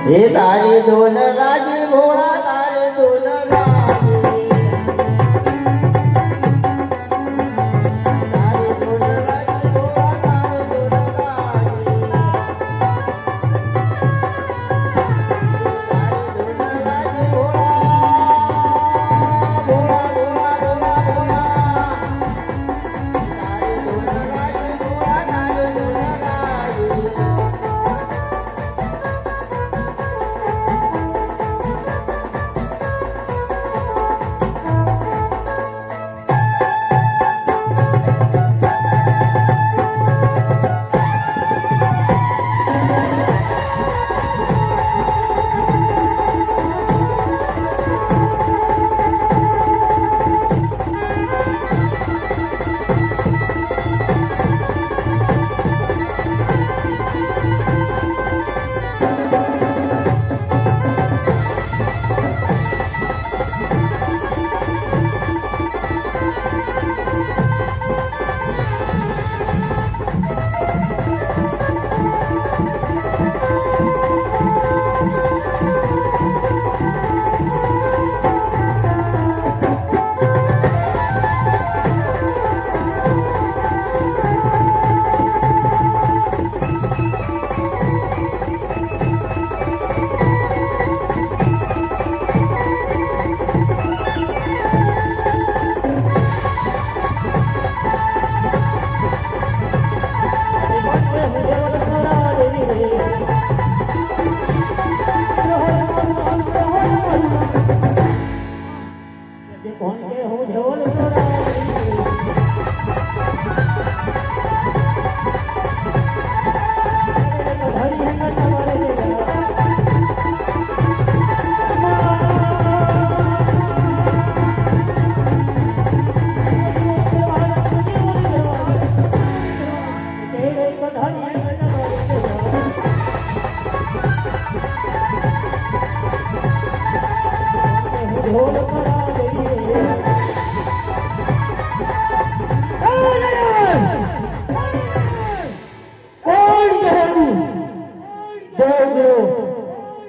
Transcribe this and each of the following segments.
हे तारे दोन राजे भोळा तारे दोन राजे तारे दोन राजे भोळा तारे दोन राजे तारे दोन राजे भोळा भोळा भोळा भोळा भोळा तारे दोन राजे भोळा तारे दोन राजे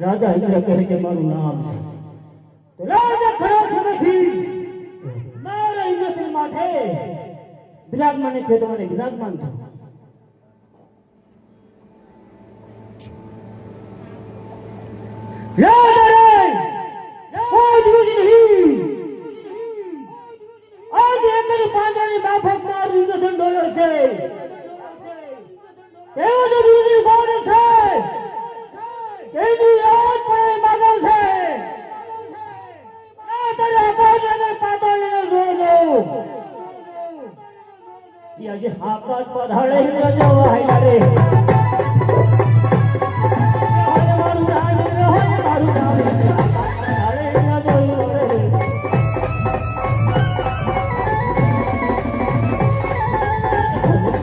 राजा इंद्र कहे के मारू नाम है तो राजा खड़ा નથી મારા ઇન્દ્ર માથે વિરાજમાન છે તો મને વિરાજમાન થો રાજા રે કોઈ દૂર નહીં આજ એકરી પાંદડાની બાફક માર ઇન્દ્ર ડોલો છે તેઓ તો દૂરની કોણ છે તેની યાદ પડે માગલ છે ના તરે આકાશને પાતાળને જોજો યજે આકાશ પધારે ઇન્દ્ર જો આયા રે મારું રાજ રહો મારું નામ પધારે ઇન્દ્ર જો રે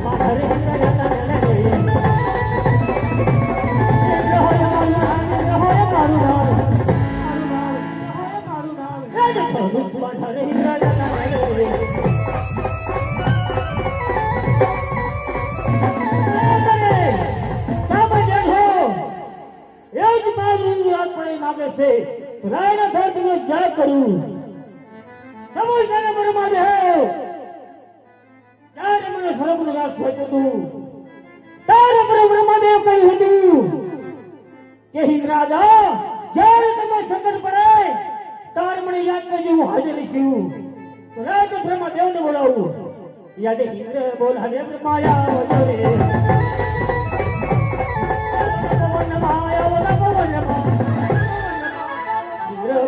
પધારે રાયના ધરતીને જય કરું સમુદ્રને મનમાં દેવ ત્યારે મને સર્વનો નાશ થયો તું ત્યારે મને બ્રહ્મદેવ કહ્યું હતું કે હિંદ રાજા જ્યારે તમે સંકટ પડે ત્યારે મને યાદ કરજો હું હાજર છું તો રાજા બ્રહ્મદેવને બોલાવું યાદ ઇન્દ્ર બોલ હરે બ્રહ્માયા વજરે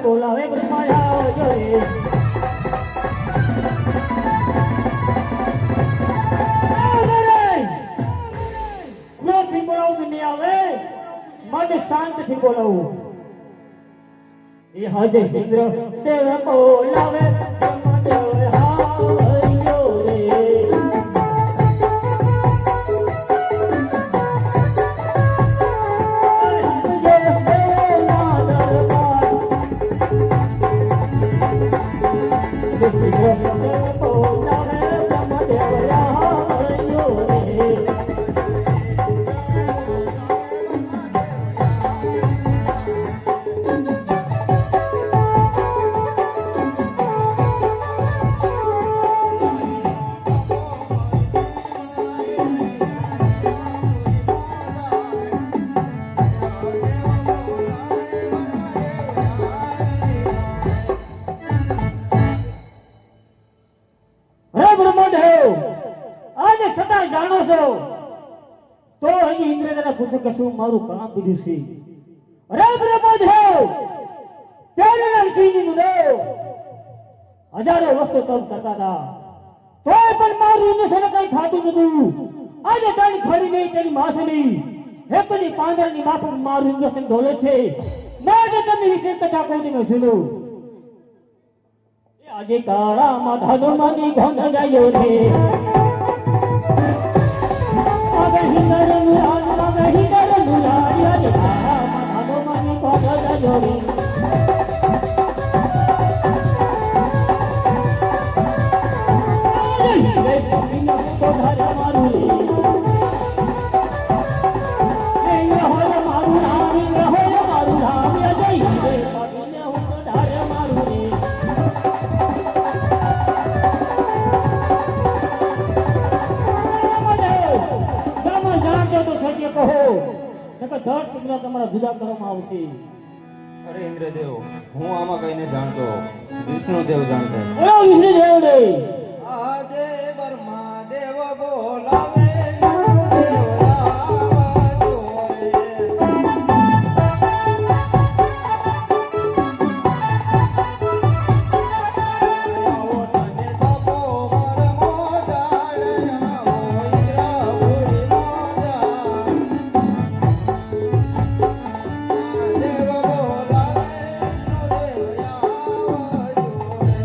બોલાવે બ્રહ્માયા જોઈ ક્રોધથી બોલાવું નહીં આવે મન શાંતથી બોલાવું એ હજે ઇન્દ્ર દેવ બોલાવે બ્રહ્મદેવ હાવજો રે છો તો અહીં ઇન્દ્રને પૂછે કે શું મારું કામ બીજું છે? અરે બ્રહ્મદેવ ત્યારે નરસિંહજી મુદો હજારો વર્ષો તપ કરતા હતા તોય પણ મારું ઇન્દ્રને કઈ થાતું નતું. આજે તારી ફરી ગઈ તેની માસની હેપની પાંદરની માફક મારું ઇન્દ્રસન ઢોલે છે. માટે તમને વિશે કથા કહું મેં સુનું. આજે કાળામાં ધાનુમાની ઘોંઘ ગાયો છે. આજે હિંદર મુરાદ આજે હિંદર મુરાદ આજે કાળામાં ધાનુમાની ઘોંઘ ગાયો છે. તમારા જુદા કરવામાં આવશે. અરે ઇન્દ્રદેવ, હું આમાં કઈ નહીં જાણતો. વિષ્ણુદેવ જાણતા. બોલો વિષ્ણુદેવ ને. આજે બ્રહ્મા દેવ બોલાવે વિષ્ણુદેવ આવાજો રે. આવો તને બાપો માર મોજારે આવો ઇન્દ્રપુરી મોજા. દેવ બોલાવે વિષ્ણુદેવ આવાજો રે.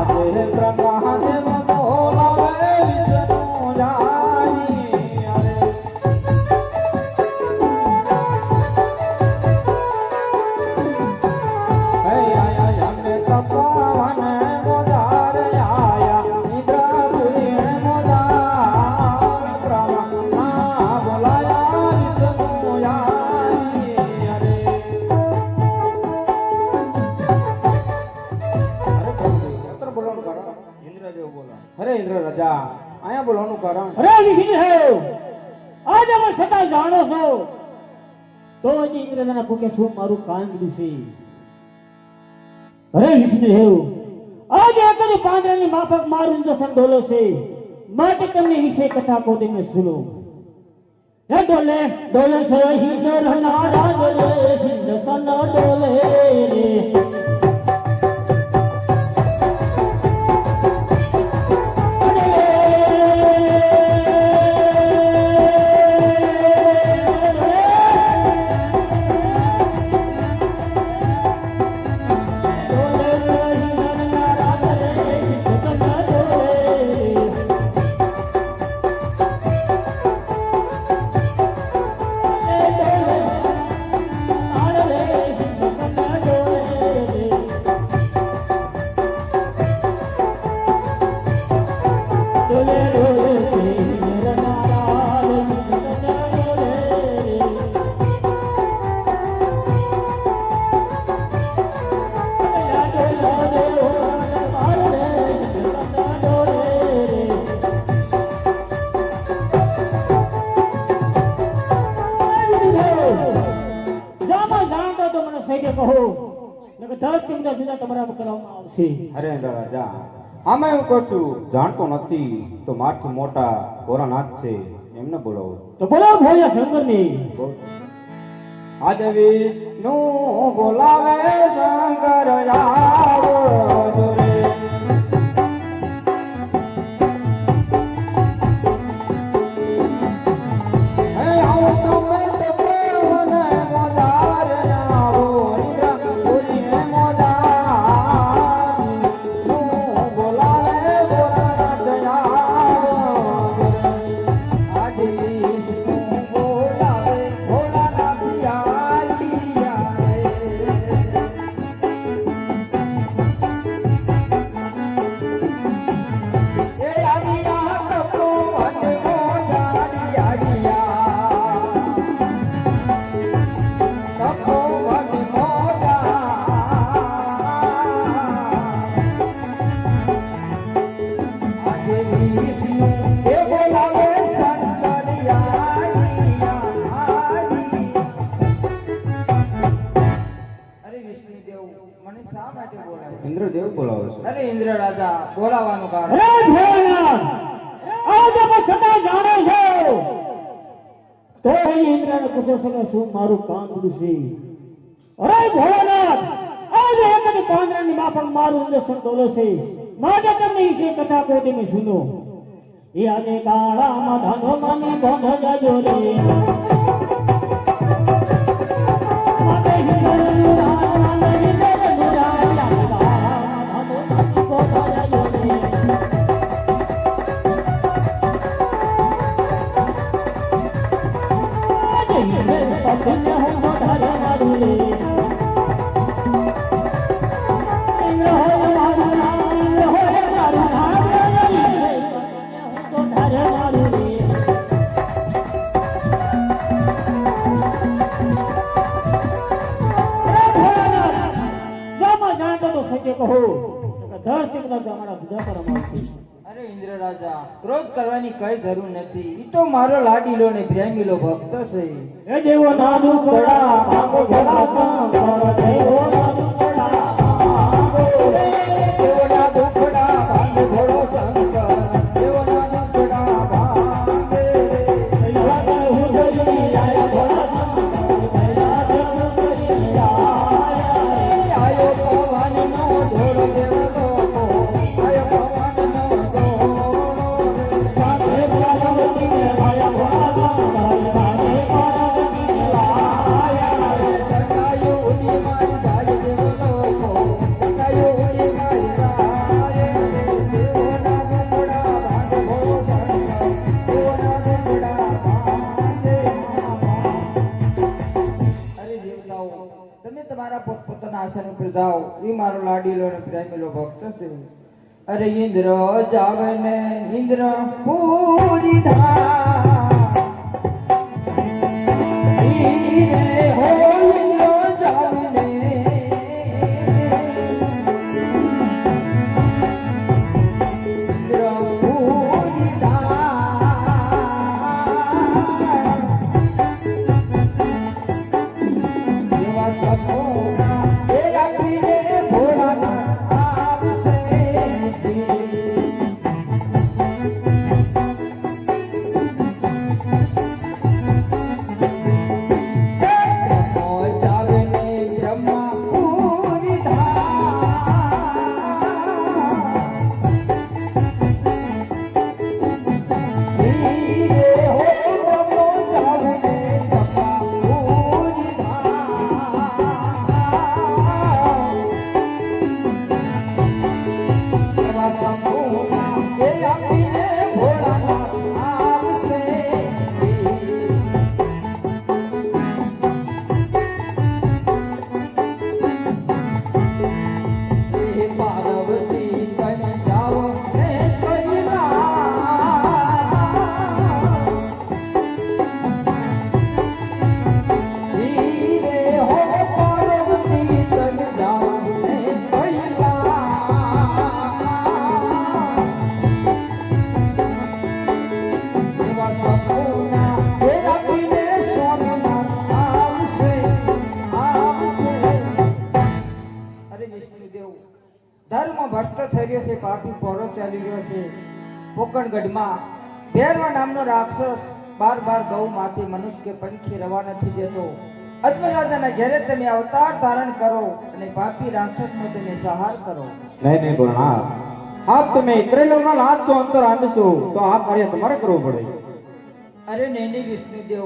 આજે બ્રહ્મા દેવ બોલાવે વિષ્ણુ જાની અરે. આયા અમે તપવાને મોજારે આયા ઇન્દ્રપુરી મોજા. બ્રહ્મા બોલાયા વિષ્ણુ જાની અરે. ઇન્દ્રદેવ બોલા. અરે ઇન્દ્ર રાજા, અહીંયા બોલવાનું કારણ? અરે વિષ્ણુદેવ આજે અમે છતાં જાણો છો તો હજી ઇન્દ્રના ભૂકે શું મારું કામ બીજું છે? અરે વિષ્ણુદેવ આજે એકની પાંદડાની માફક મારું ઇન્દ્રસન ઢોલે છે. માટે તમને વિશે કથા કહો તમે સુનો. હે ડોલે ડોલે છે ઇન્દ્રના રાજ રે ઇન્દ્રસન ડોલે રે. અરે ઇન્દ્ર રાજા, આમાં એવું કરશું જાણતો નથી તો મારથી મોટા ભોળાનાથ છે એમને બોલાવો. તો બોલો ભોળિયા શંકર ની. આજે વિષ્ણુ બોલાવે શંકર આવો રે. હે આવો તમે તો પ્રેમને મોજારે આવો ઇન્દ્રપુરી મોજા. વિષ્ણુ બોલાવે ભોળાનાથ આવો. આજે વિષ્ણુ બોલાવે ભોળાનાથ આલિયા રે. પડશે. અરે ઇન્દ્ર રાજા બોલાવાનું કારણ અરે ભોળાનાથ આજે મેં છતાં જાણે છે તો ઇન્દ્રને પૂછે છે કે શું મારું કામ છે? અરે ભોળાનાથ આજે એકની પાંદરાની માફક મારું ઇન્દ્રસન ડોલે છે માટે તમને ઈશે કથા કહો તમે સુનો. એ આજે કાળામાં ધાનો માની બંધ જાજો રે માટે હિંદુનું રામ હિંદુનું રામ કાળામાં ધાનો માની બંધ જાજો રે. આજે હિંદુનું પગને હું ધારે મારું રે ઇન્દ્ર હોય મારું નામ ઇન્દ્ર હોય મારું નામ ધારે મારું રે. જાણતો તો સત્ય કહો ધર સિકલા અમારા જુદા પર અમારથી. અરે ઇન્દ્ર રાજા ક્રોધ કરવાની કઈ જરૂર નથી. ઈ તો મારો લાડીલો ને પ્રેમીલો ભક્ત છે. એ દેવો નાદુ કડા ભાગો ઘોડા સંગ દેવો નાદુ કડા ભાગો દેવો ના દુખડા ભાંગે ઘોડો શંકર દેવો ના દુખડા ભાંગે રાજા હું ગઈ આયા ઘોડા સંગ પહેલા જન્મ કરી આયા આયો પવન નો ઢોળ દેવો લોકો આયો પવન નો ઢોળ સાથે પાર્વતી ને આયા ઘોડા સંગ ભાગે પાર્વતી ને આયા જટાયુ ઉડી મારી જાય દેવો લોકો જટાયુ ઉડી મારી જાય દેવો ના દુખડા ભાંગે ઘોડો શંકર દેવો ના દુખડા ભાંગે અરે દેવતાઓ તમે તમારા પોતપોતાના આસન ઉપર જાઓ. એ મારો લાડીલો અને પ્રેમીલો ભક્ત છે. અરે ઇન્દ્ર જાવે ને ઇન્દ્ર પૂરી ધીરે હો ઇન્દ્ર જાવે ને ઇન્દ્ર પૂરી દેવા સપોના એ આપીને ભોળાનાથ આવશે. જાવે ને બ્રહ્મા પૂરી ધીરે હો બ્રહ્મો જાવે ને બ્રહ્મા પૂરી દેવા સપોના એ આપીને ભોળાનાથ આવશે. હે પાર્વતી તને જાઓ હે ધીરે હો પાર્વતી તને જાઓ હે દેવા સપોના હે આપીને સ્વામીનાથ આવશે આવશે. અરે વિષ્ણુદેવ ધર્મ ભ્રષ્ટ થઈ રહ્યો છે. પાપી પોરો ચાલી રહ્યો છે. પોકણગઢમાં ભેરવા નામનો રાક્ષસ બાર બાર ગૌ માથી મનુષ્ય પંખી રવા નથી દેતો. અજ્ઞરાજાના ઘેરે તમે અવતાર ધારણ કરો અને પાપી રાક્ષસનો તમે સંહાર કરો. નહીં નહીં ભોળાનાથ, આપ તમે ત્રિલોકના નાથ છો, અંતર આંબીશો તો આ કાર્ય તમારે કરવું પડે. અરે નહીં વિષ્ણુદેવ,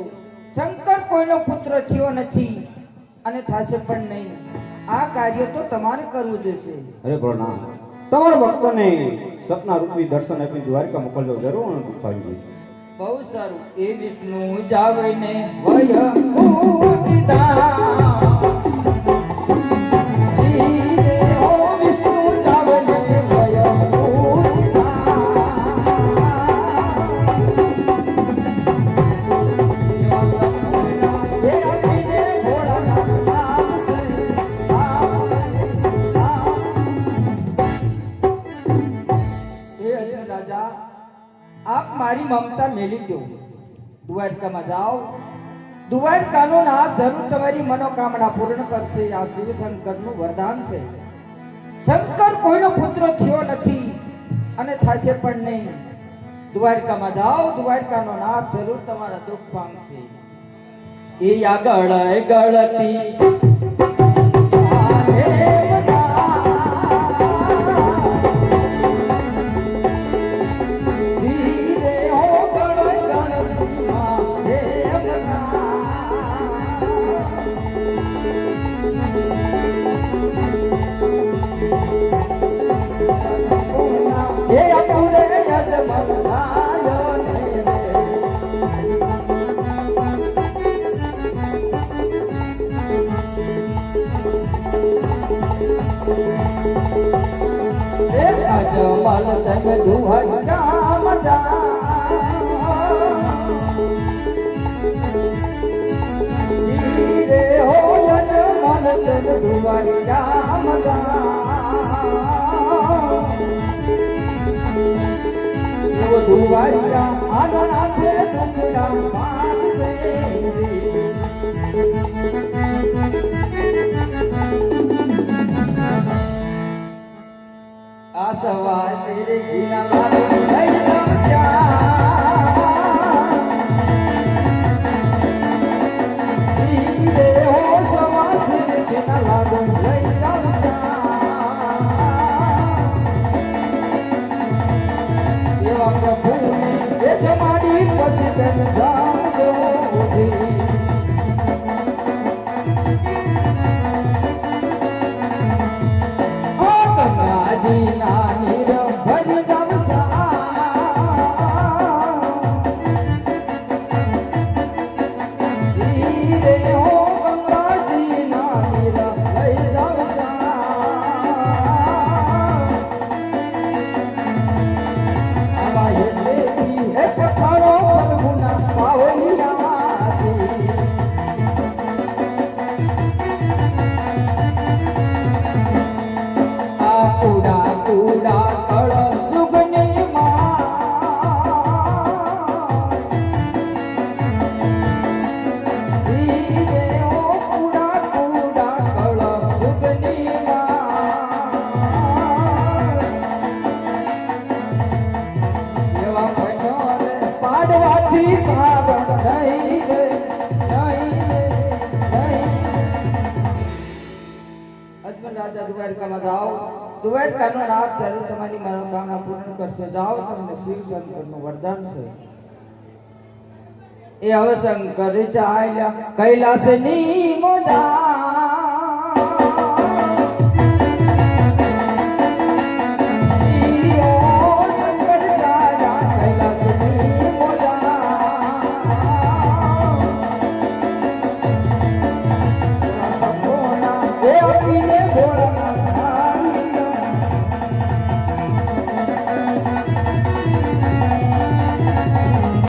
શંકર કોઈનો પુત્ર થયો નથી અને થશે પણ નહીં. આ કાર્ય તો તમારે કરવું જોઈશે. અરે ભોળાનાથ, તમારા ભક્તોને સપના રૂપી દર્શન આપી દ્વારકા મોકલજો, જરૂર દુઃખ આવી જશે. બહુ સારું. એ વિષ્ણુ જાવે ને વય ઉઠતા ધીરે હો વિષ્ણુ જાવે ને વય ઉઠતા એ આપીને ભોળાનાથ આવશે આવશે. એ રાજા આપ મારી મમતા મેલી દો. દ્વારકામાં જાઓ. દ્વારકાનો નાથ જરૂર તમારી મનોકામના પૂર્ણ કરશે. આ શિવશંકરનું વરદાન છે. શંકર કોઈનો પુત્ર થયો નથી અને થશે પણ નહીં. દ્વારકામાં જાઓ, દ્વારકાનો નાથ જરૂર તમારા દુઃખ પામશે. એ આગળ ગળતી આ સવાસે રે ગીના વાળો લઈ જાઉં ધીરે હો સવાસે રે ગીના લાડો લઈ જાઉં એવા પ્રભુને એ જમાડી પછી તેમ જાઉં દ્વારકામાં જાઓ, દ્વારકાનો નાથ જરૂર તમારી મનોકામના પૂર્ણ કરશે. જાઓ, તમને શિવ શંકરનું વરદાન છે. એ હવે શંકર ચાલ્યા કૈલાસની મોજા